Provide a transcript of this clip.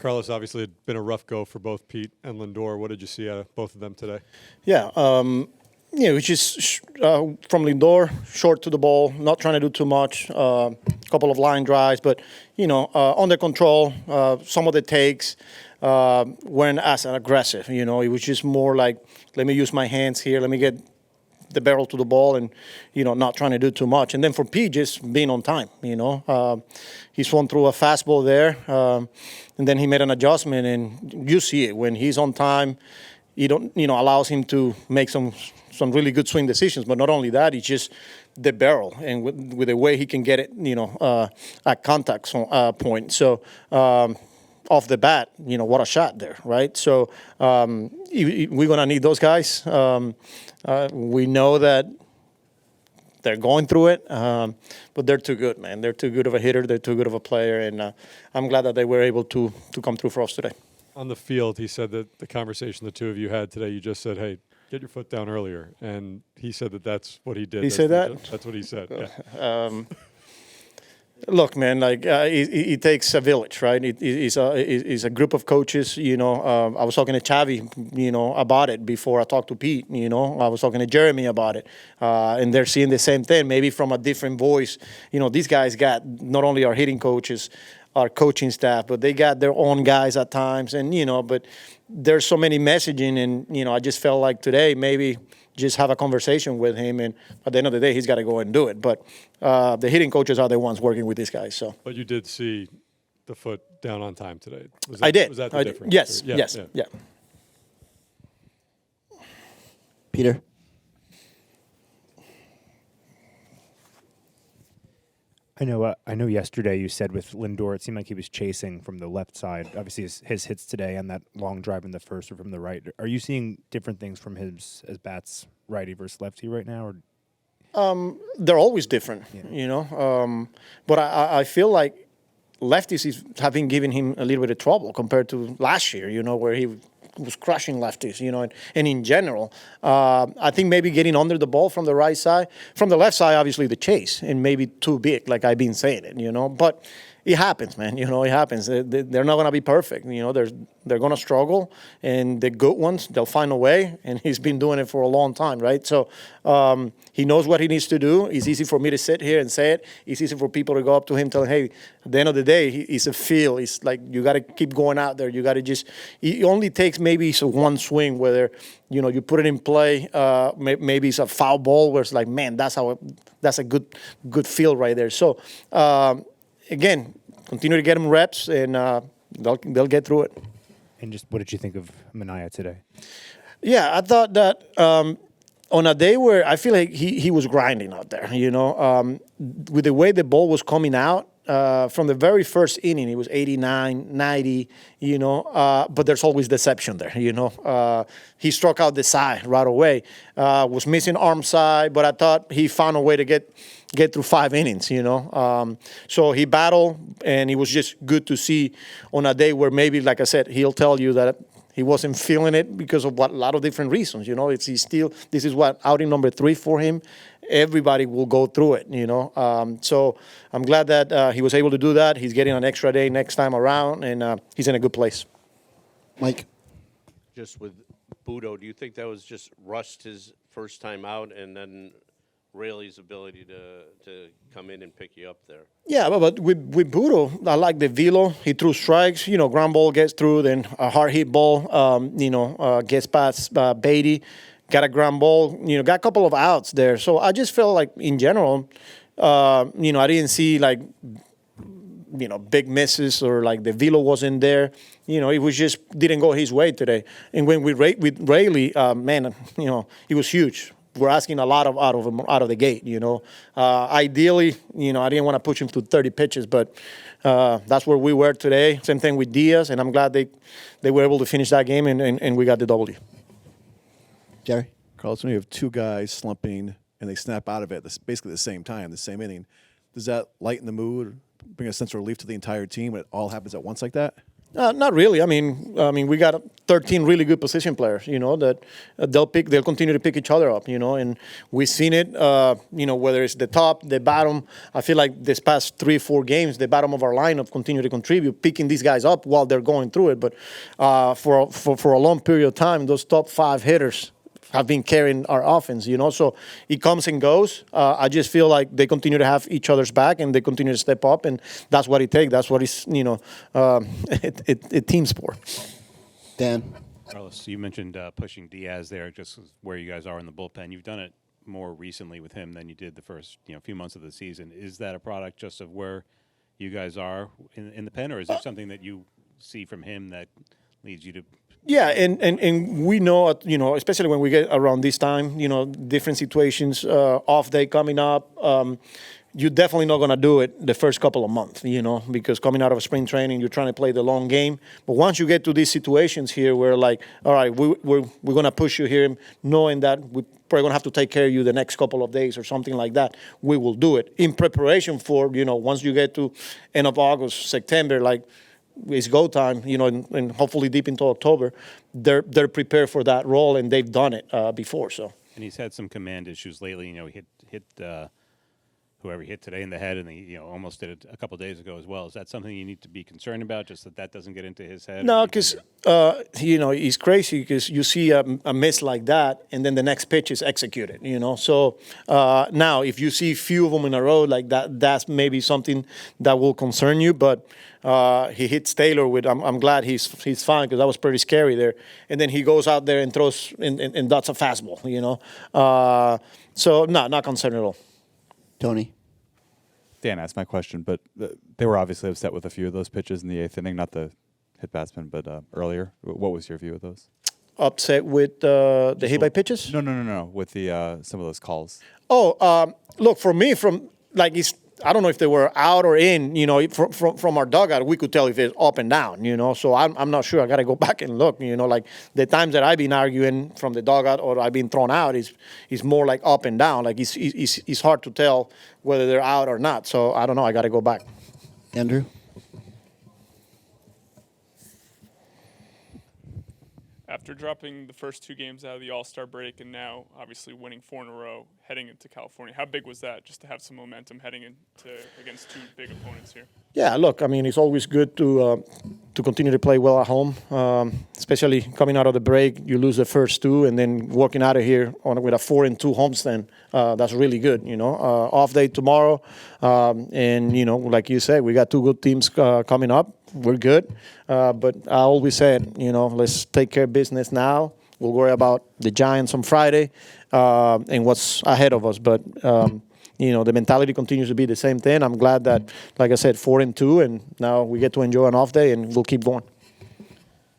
Carlos, obviously it's been a rough go for both Pete and Lindor. What did you see out of both of them today? Yeah, which is from Lindor, short to the ball, not trying to do too much. Couple of line drives, but under control. Some of the takes weren't as aggressive. It was just more like, let me use my hands here, let me get the barrel to the ball, and not trying to do too much. And then for Pete, just being on time. He swung through a fastball there, and then he made an adjustment, and you see it when he's on time. You don't, allows him to make some really good swing decisions. But not only that, it's just the barrel and with the way he can get it, at contact point. So off the bat, what a shot there, right? So we're gonna need those guys. We know that they're going through it, but they're too good, man. They're too good of a hitter. They're too good of a player, and I'm glad that they were able to come through for us today. On the field, he said that the conversation the two of you had today, you just said, hey, get your foot down earlier. And he said that that's what he did. He said that? That's what he said, yeah. Look, man, it takes a village, right? It's a group of coaches, I was talking to Chavi, about it before I talked to Pete, I was talking to Jeremy about it. And they're seeing the same thing, maybe from a different voice. These guys got not only our hitting coaches, our coaching staff, but they got their own guys at times. And, but there's so many messaging. And, I just felt like today maybe just have a conversation with him. And at the end of the day, he's got to go and do it. But the hitting coaches are the ones working with these guys. So. But you did see the foot down on time today. I did. Was that the difference? Yes, yeah, yes, yeah. Peter? I know. Yesterday you said with Lindor, it seemed like he was chasing from the left side. Obviously, his hits today and that long drive in the first were from the right. Are you seeing different things from his bats, righty versus lefty, right now? Or? They're always different, But I feel like lefties have been giving him a little bit of trouble compared to last year, where he was crushing lefties, and in general, I think maybe getting under the ball from the right side, from the left side, obviously the chase, and maybe too big, like I've been saying it, but it happens, man, it happens. They're not going to be perfect, they're going to struggle, and the good ones, they'll find a way, and he's been doing it for a long time, right? So he knows what he needs to do. It's easy for me to sit here and say it. It's easy for people to go up to him, tell him, hey, at the end of the day, it's a feel. It's like you got to keep going out there. You got to just – it only takes maybe one swing whether, you put it in play. Maybe it's a foul ball where it's like, man, that's a good feel right there. So, again, continue to get them reps, and they'll get through it. And just what did you think of Minaya today? Yeah, I thought that on a day where I feel like he was grinding out there, with the way the ball was coming out, from the very first inning, it was 89, 90, but there's always deception there, He struck out the side right away, was missing arm side, but I thought he found a way to get through 5 innings, So he battled, and it was just good to see on a day where maybe, like I said, he'll tell you that he wasn't feeling it because of a lot of different reasons, this is outing number 3 for him. Everybody will go through it, So I'm glad that he was able to do that. He's getting an extra day next time around, and he's in a good place. Mike? Just with Budo, do you think that was just rushed his first time out, and then Raley's ability to come in and pick you up there? Yeah, but with Budo, I like the velo. He threw strikes, ground ball gets through, then a hard hit ball, gets past Beatty. Got a ground ball, got a couple of outs there. So I just felt like, in general, I didn't see, big misses or, the velo wasn't there. It was just didn't go his way today. And when with Raley, man, it was huge. We're asking a lot out of him out of the gate, Ideally, I didn't want to push him to 30 pitches, but that's where we were today. Same thing with Diaz, and I'm glad they were able to finish that game, and we got the W. Jerry? Carlos, when you have two guys slumping and they snap out of it basically the same time, the same inning, does that lighten the mood, bring a sense of relief to the entire team when it all happens at once like that? Not really. I mean, we got 13 really good position players. You know that they'll continue to pick each other up. You know, and we've seen it. You know, whether it's the top, the bottom. I feel like this past 3-4 games, the bottom of our lineup continue to contribute, picking these guys up while they're going through it. But for a long period of time, those top 5 hitters have been carrying our offense, you know. So it comes and goes. I just feel like they continue to have each other's back and they continue to step up, and that's what it takes. That's what it's, you know, a team sport. Dan. Carlos, you mentioned pushing Diaz there, just where you guys are in the bullpen. You've done it more recently with him than you did the first few months of the season. Is that a product just of where you guys are in the pen, or is there something that you see from him that leads you to? Yeah, and we know, you know, especially when we get around this time, you know, different situations, off day coming up, you're definitely not going to do it the first couple of months, you know, because coming out of spring training, you're trying to play the long game. But once you get to these situations here where, like, all right, we're going to push you here, knowing that we're probably going to have to take care of you the next couple of days or something like that, we will do it in preparation for, you know, once you get to end of August, September, like, it's go time, you know, and hopefully deep into October, they're prepared for that role, and they've done it before. So. And he's had some command issues lately. You know, he hit whoever he hit today in the head, and he almost did it a couple of days ago as well. Is that something you need to be concerned about, just that doesn't get into his head? No, because you know, he's crazy because you see a miss like that, and then the next pitch is executed. You know, so now if you see few of them in a row like that, that's maybe something that will concern you. But he hits Taylor with. I'm glad he's fine, because that was pretty scary there. And then he goes out there and throws, and that's a fastball. You know, so no, not concerned at all. Tony. Dan asked my question, but they were obviously upset with a few of those pitches in the 8th inning, not the hit batsman, but earlier. What was your view of those? Upset with the hit by pitches? No. With the some of those calls. Oh, look, for me, from like I don't know if they were out or in. You know, from our dugout, we could tell if it's up and down. You know, so I'm not sure. I got to go back and look. You know, like the times that I've been arguing from the dugout or I've been thrown out is more like up and down. Like it's hard to tell whether they're out or not. So I don't know. I got to go back. Andrew. After dropping the first 2 games out of the All-Star break and now obviously winning 4 in a row, heading into California, how big was that, just to have some momentum heading into against 2 big opponents here? Yeah, look, I mean, it's always good to continue to play well at home, especially coming out of the break. You lose the first 2, and then walking out of here with a 4-2 homestand. That's really good, you know. Off day tomorrow, and, you know, like you said, we got 2 good teams coming up. We're good, but I always said, you know, let's take care of business now. We'll worry about the Giants on Friday and what's ahead of us. But, you know, the mentality continues to be the same thing. I'm glad that, like I said, 4-2, and now we get to enjoy an off day, and we'll keep going.